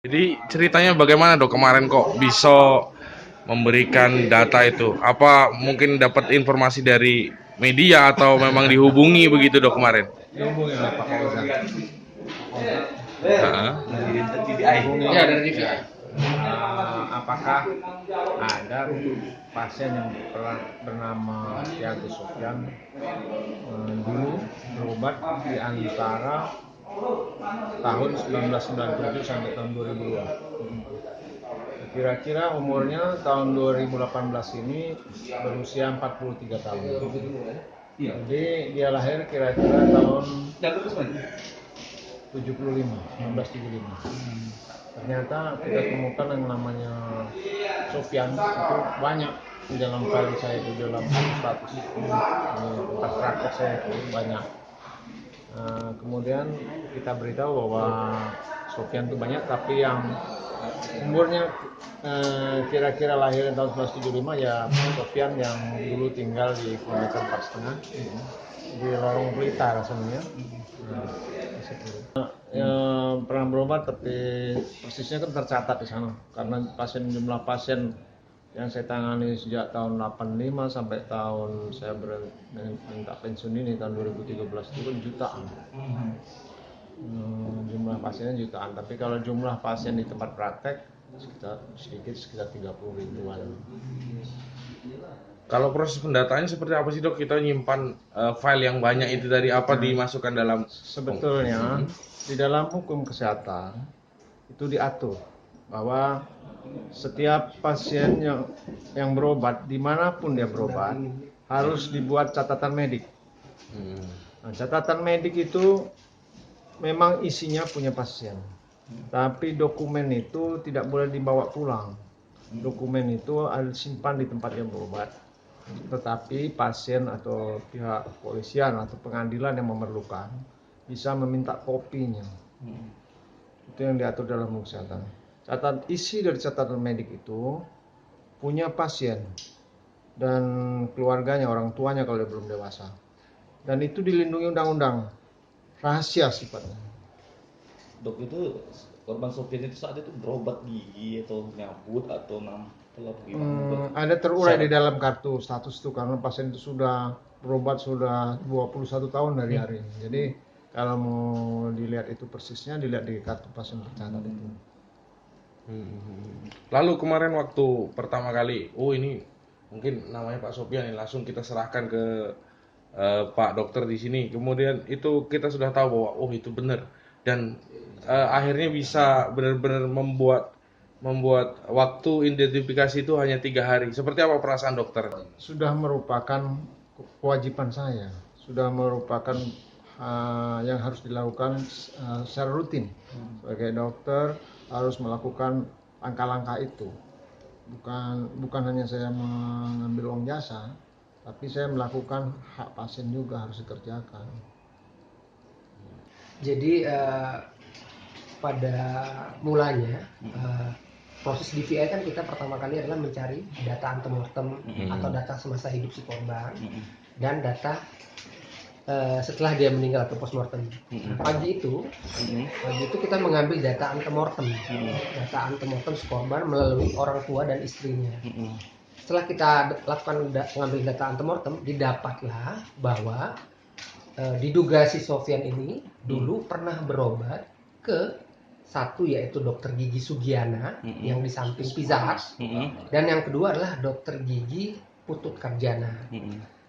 Jadi ceritanya bagaimana dok kemarin kok bisa memberikan data itu? Apa mungkin dapat informasi dari media atau memang dihubungi begitu dok kemarin? Dihubungi oleh Pak Fauzan. Heeh. Dihubungi Ya, dari DVI. apakah ada pasien yang pernah bernama Tiago Sofyan dulu berobat di antara tahun 1997 sampai tahun 2002. Kira-kira umurnya tahun 2018 ini berusia 43 tahun. Jadi dia lahir kira-kira tahun 75, 1975. Ternyata kita temukan yang namanya Sofyan itu banyak di dalam file saya, di dalam status tempat praktek saya itu banyak. Kemudian kita beritahu bahwa Sofyan itu banyak, tapi yang umurnya kira-kira lahir tahun 1975 ya Sofyan yang dulu tinggal di kilometer 4,5 di Lorong Blitar rasanya. Di situ. Pernah berobat tapi persisnya kan tercatat di sana karena jumlah pasien yang saya tangani sejak tahun 85 sampai tahun saya minta pensiun ini tahun 2013 itu kan jutaan. Jumlah pasiennya jutaan, tapi kalau jumlah pasien di tempat praktek sekitar 30 ribuan. Kalau proses pendataannya seperti apa sih dok? Kita nyimpan file yang banyak itu dari apa dimasukkan dalam? Sebetulnya di dalam hukum kesehatan itu diatur bahwa setiap pasien yang berobat dimanapun dia berobat harus dibuat catatan medik. Nah, catatan medik itu memang isinya punya pasien, tapi dokumen itu tidak boleh dibawa pulang. Dokumen itu harus disimpan di tempat yang berobat. Tetapi pasien atau pihak kepolisian atau pengadilan yang memerlukan bisa meminta kopinya. Itu yang diatur dalam hukum kesehatan. Isi dari catatan medik itu punya pasien dan keluarganya, orang tuanya kalau dia belum dewasa. Dan itu dilindungi undang-undang, rahasia sifatnya. Dok, itu korban Sofian itu saat itu berobat gigi atau nyabut atau nampel atau gimana? Ada terurai di dalam kartu status itu karena pasien itu sudah berobat sudah 21 tahun dari hari ini. Jadi kalau mau dilihat itu persisnya dilihat di kartu pasien tercatat itu. Lalu kemarin waktu pertama kali, oh ini mungkin namanya Pak Sofian, langsung kita serahkan ke Pak dokter di sini. Kemudian itu kita sudah tahu bahwa oh itu benar dan akhirnya bisa benar-benar membuat waktu identifikasi itu hanya 3 hari. Seperti apa perasaan dokter? Sudah merupakan kewajiban saya, sudah merupakan yang harus dilakukan secara rutin. Sebagai dokter harus melakukan langkah-langkah itu. Bukan hanya saya mengambil uang jasa, tapi saya melakukan hak pasien juga harus dikerjakan. Jadi pada mulanya proses DVI kan kita pertama kali adalah mencari data antemortem atau data semasa hidup si korban dan data setelah dia meninggal atau postmortem. Pagi itu kita mengambil data antemortem, data antemortem si korban melalui orang tua dan istrinya. Setelah kita lakukan mengambil data antemortem, didapatlah bahwa diduga si Sofyan ini dulu pernah berobat ke satu yaitu dokter gigi Sugiana yang di samping Pizza Hut, dan yang kedua adalah dokter gigi Putut Karjana.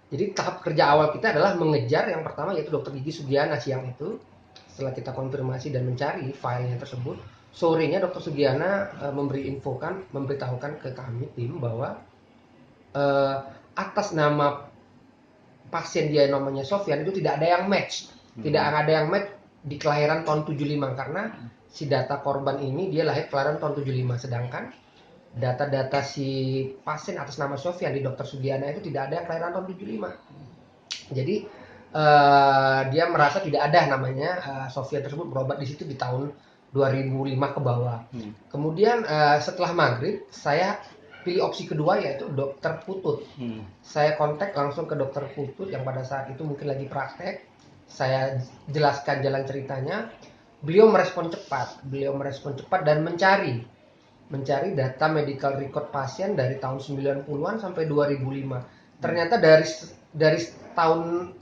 Jadi tahap kerja awal kita adalah mengejar yang pertama yaitu dokter gigi Sugiana siang itu. Setelah kita konfirmasi dan mencari filenya tersebut, sorenya dokter Sugiana memberitahukan ke kami tim bahwa atas nama pasien dia namanya Sofyan itu tidak ada yang match. Tidak ada yang match di kelahiran tahun 75 karena si data korban ini dia lahir kelahiran tahun 75, sedangkan data-data si pasien atas nama Sofyan di dokter Sugiana itu tidak ada yang kelahiran tahun 75. Jadi dia merasa tidak ada namanya Sofyan tersebut berobat di situ di tahun 2005 ke bawah. Kemudian setelah maghrib saya pilih opsi kedua yaitu dokter Putut. Saya kontak langsung ke dokter Putut yang pada saat itu mungkin lagi praktek. Saya jelaskan jalan ceritanya. beliau merespon cepat dan mencari data medical record pasien dari tahun 90-an sampai 2005. Ternyata dari tahun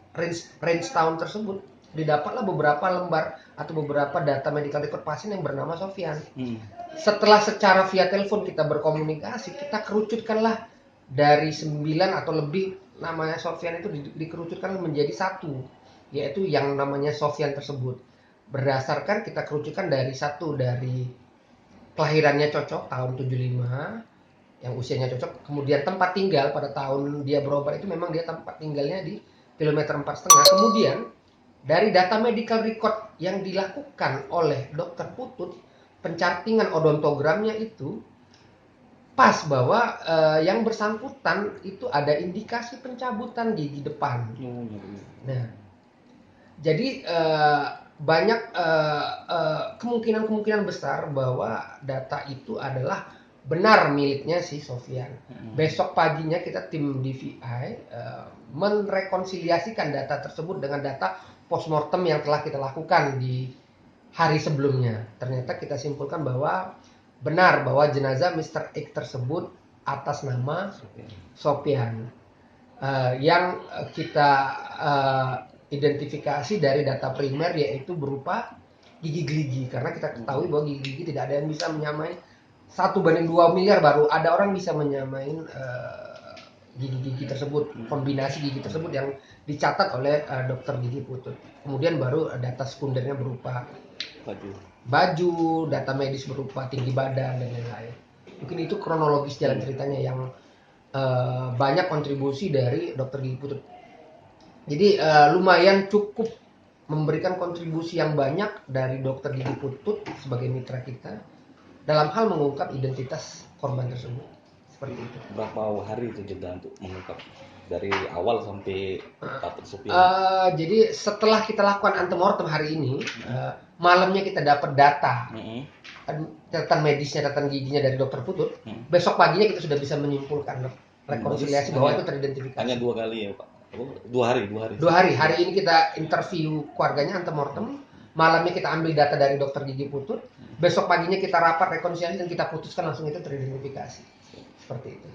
range tahun tersebut didapatlah beberapa lembar atau beberapa data medical record pasien yang bernama Sofyan. Setelah secara via telepon kita berkomunikasi, kita kerucutkanlah dari 9 atau lebih namanya Sofyan itu dikerucutkan menjadi satu, yaitu yang namanya Sofyan tersebut. Berdasarkan kita kerucutkan dari kelahirannya cocok tahun 75, yang usianya cocok, kemudian tempat tinggal pada tahun dia berobat itu memang dia tempat tinggalnya di kilometer 4,5. Kemudian dari data medical record yang dilakukan oleh dokter Putut, pencartingan odontogramnya itu pas bahwa yang bersangkutan itu ada indikasi pencabutan gigi depan. Nah, jadi banyak kemungkinan besar bahwa data itu adalah benar miliknya si Sofyan. Besok paginya kita tim DVI merekonsiliasikan data tersebut dengan data postmortem yang telah kita lakukan di hari sebelumnya. Ternyata kita simpulkan bahwa benar bahwa jenazah Mr. X tersebut atas nama Sofyan. Yang kita identifikasi dari data primer yaitu berupa gigi geligi, karena kita ketahui bahwa gigi geligi tidak ada yang bisa menyamai 1:2 miliar, baru ada orang bisa menyamai gigi-gigi tersebut, kombinasi gigi tersebut yang dicatat oleh dokter gigi Putut. Kemudian baru data sekundernya berupa baju, data medis berupa tinggi badan dan lain-lain. Mungkin itu kronologis jalan ceritanya yang banyak kontribusi dari dokter gigi Putut. Jadi lumayan cukup memberikan kontribusi yang banyak dari dokter gigi Putut sebagai mitra kita dalam hal mengungkap identitas korban tersebut. Seperti itu. Berapa hari itu jeda untuk mengungkap dari awal sampai Pak Sofyan? Jadi setelah kita lakukan antemortem hari ini, malamnya kita dapat data, catatan medisnya, catatan giginya dari dokter Putut. Besok paginya kita sudah bisa menyimpulkan rekonsiliasi bahwa itu teridentifikasi. Hanya 2 kali ya Pak? 2 hari. 2 hari. Hari ini kita interview keluarganya antemortem. Malamnya kita ambil data dari dokter gigi Putut. Besok paginya kita rapat rekonsiliasi dan kita putuskan langsung itu teridentifikasi. Seperti itu.